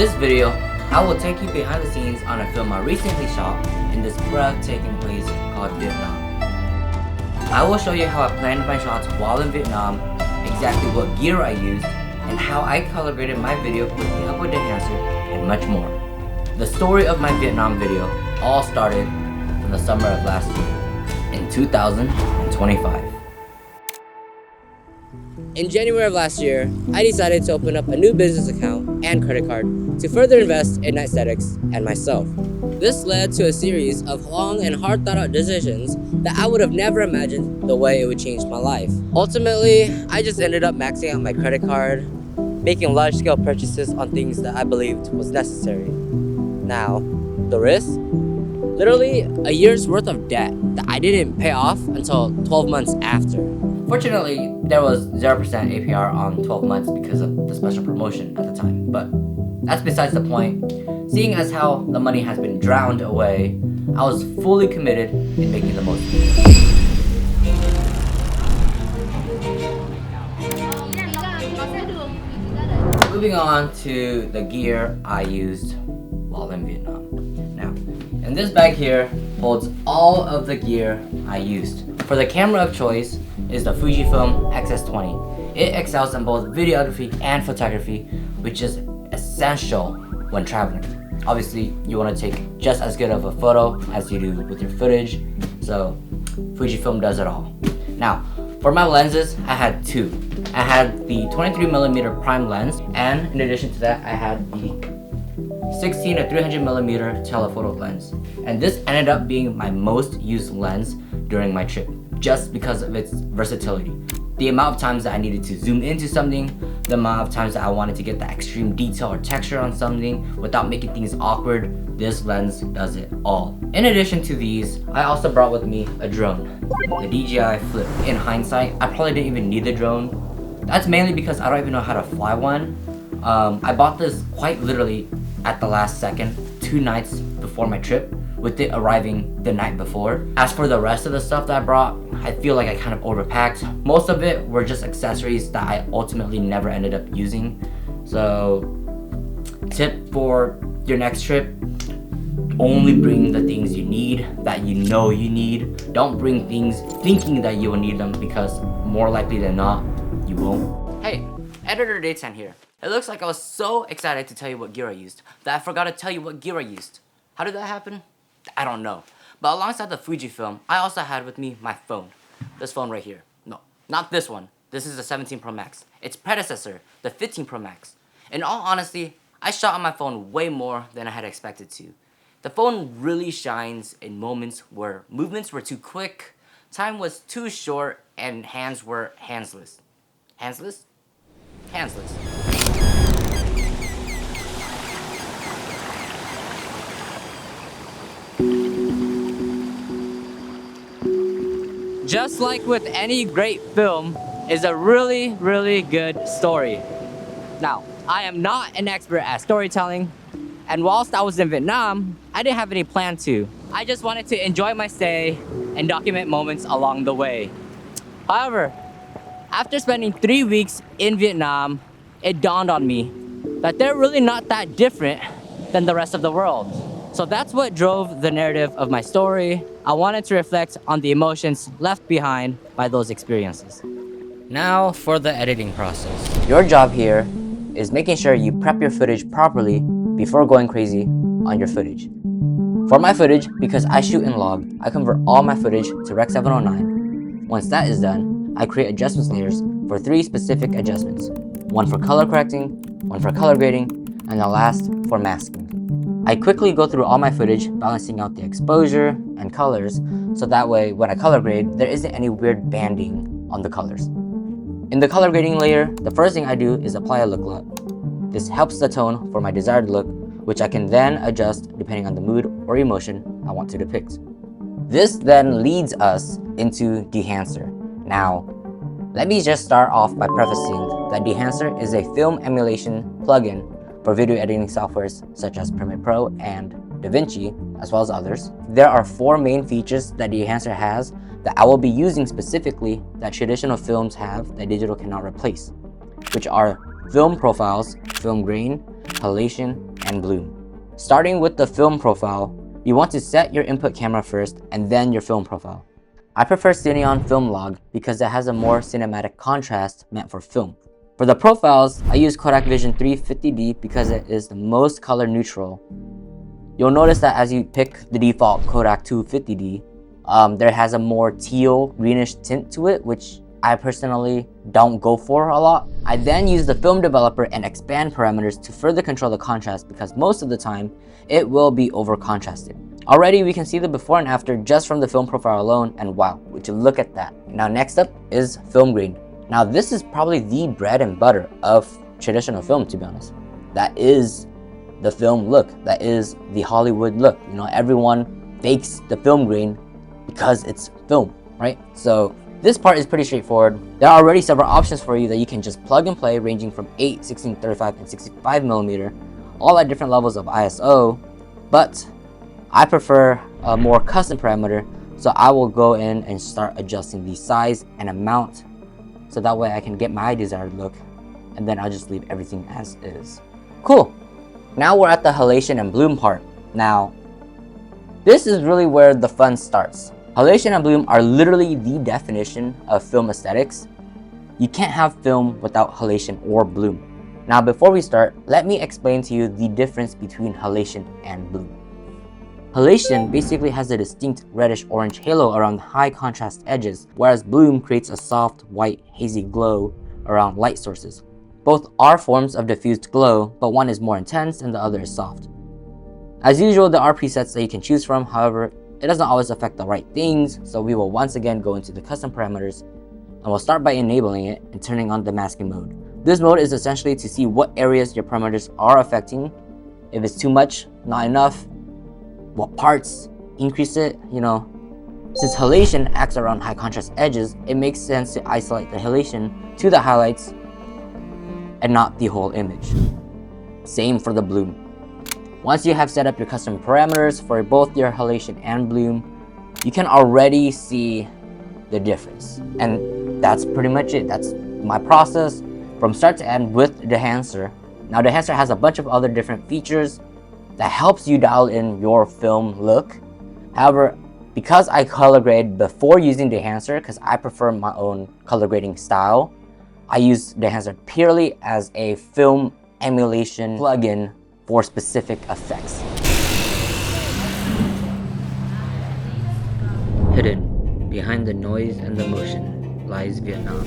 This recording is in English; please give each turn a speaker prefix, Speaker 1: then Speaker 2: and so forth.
Speaker 1: this video, I will take you behind the scenes on a film I recently shot in this breathtaking place called Vietnam. I will show you how I planned my shots while in Vietnam, exactly what gear I used, and how I calibrated my video with the help of Dehancer, and much more. The story of my Vietnam video all started from the summer of last year, in 2025. In January of last year, I decided to open up a new business account and credit card to further invest in aesthetics and myself. This led to a series of long and hard thought out decisions that I would have never imagined the way it would change my life. Ultimately, I just ended up maxing out my credit card, making large scale purchases on things that I believed was necessary. Now, the risk? Literally a year's worth of debt that I didn't pay off until 12 months after. Fortunately, there was 0% APR on 12 months because of the special promotion at the time, but that's besides the point. Seeing as how the money has been drowned away, I was fully committed in making the most of it. Moving on to the gear I used while in Vietnam. Now, and this bag here holds all of the gear I used. For the camera of choice is the Fujifilm X-S20. It excels in both videography and photography, which is essential when traveling. Obviously, you want to take just as good of a photo as you do with your footage, so Fujifilm does it all. Now, for my lenses, I had two. I had the 23mm prime lens, and in addition to that, I had the 16 to 300mm telephoto lens. And this ended up being my most used lens during my trip, just because of its versatility. The amount of times that I needed to zoom into something, the amount of times that I wanted to get that extreme detail or texture on something without making things awkward, this lens does it all. In addition to these, I also brought with me a drone, the DJI Flip. In hindsight, I probably didn't even need the drone. That's mainly because I don't even know how to fly one. I bought this quite literally at the last second, 2 nights before my trip, with it arriving the night before. As for the rest of the stuff that I brought, I feel like I kind of overpacked. Most of it were just accessories that I ultimately never ended up using. So, tip for your next trip, only bring the things you need, that you know you need. Don't bring things thinking that you will need them, because more likely than not, you won't. Hey, Editor Dayton here. It looks like I was so excited to tell you what gear I used that I forgot to tell you what gear I used. How did that happen? I don't know. But alongside the Fujifilm, I also had with me my phone. This phone right here. No, not this one. This is the 17 Pro Max. Its predecessor, the 15 Pro Max. In all honesty, I shot on my phone way more than I had expected to. The phone really shines in moments where movements were too quick, time was too short, and hands were handsless. Handsless? Handsless. Just like with any great film, is a really, really good story. Now, I am not an expert at storytelling, and whilst I was in Vietnam, I didn't have any plan to. I just wanted to enjoy my stay and document moments along the way. However, after spending 3 weeks in Vietnam, it dawned on me that they're really not that different than the rest of the world. So that's what drove the narrative of my story. I wanted to reflect on the emotions left behind by those experiences. Now for the editing process. Your job here is making sure you prep your footage properly before going crazy on your footage. For my footage, because I shoot in log, I convert all my footage to Rec 709. Once that is done, I create adjustments layers for 3 specific adjustments. One for color correcting, one for color grading, and the last for masking. I quickly go through all my footage, balancing out the exposure and colors, so that way when I color grade, there isn't any weird banding on the colors. In the color grading layer, the first thing I do is apply a look LUT. This helps the tone for my desired look, which I can then adjust depending on the mood or emotion I want to depict. This then leads us into Dehancer. Now, let me just start off by prefacing that Dehancer is a film emulation plugin for video editing softwares such as Premiere Pro and DaVinci, as well as others. There are 4 main features that Dehancer has that I will be using specifically that traditional films have that digital cannot replace, which are film profiles, film grain, halation, and bloom. Starting with the film profile, you want to set your input camera first and then your film profile. I prefer Cineon Film Log because it has a more cinematic contrast meant for film. For the profiles, I use Kodak Vision 350D because it is the most color neutral. You'll notice that as you pick the default Kodak 250D, there has a more teal greenish tint to it, which I personally don't go for a lot. I then use the film developer and expand parameters to further control the contrast because most of the time it will be over contrasted. Already we can see the before and after just from the film profile alone, and wow, would you look at that. Now next up is film grain. Now this is probably the bread and butter of traditional film, to be honest. That is the film look, that is the Hollywood look. You know, everyone fakes the film grain because it's film, right? So this part is pretty straightforward. There are already several options for you that you can just plug and play, ranging from 8, 16, 35, and 65mm, all at different levels of ISO, but I prefer a more custom parameter, so I will go in and start adjusting the size and amount, so that way I can get my desired look, and then I'll just leave everything as is. Cool. Now we're at the halation and bloom part. Now, this is really where the fun starts. Halation and bloom are literally the definition of film aesthetics. You can't have film without halation or bloom. Now before we start, let me explain to you the difference between halation and bloom. Halation basically has a distinct reddish-orange halo around high contrast edges, whereas bloom creates a soft, white, hazy glow around light sources. Both are forms of diffused glow, but one is more intense and the other is soft. As usual, there are presets that you can choose from, however, it doesn't always affect the right things, so we will once again go into the custom parameters, and we'll start by enabling it and turning on the masking mode. This mode is essentially to see what areas your parameters are affecting, if it's too much, not enough, what parts, increase it, you know. Since halation acts around high contrast edges, it makes sense to isolate the halation to the highlights and not the whole image. Same for the bloom. Once you have set up your custom parameters for both your halation and bloom, you can already see the difference. And that's pretty much it. That's my process from start to end with Dehancer. Now Dehancer has a bunch of other different features that helps you dial in your film look. However, because I color grade before using Dehancer, because I prefer my own color grading style, I use Dehancer purely as a film emulation plugin for specific effects. Hidden behind the noise and the motion lies Vietnam.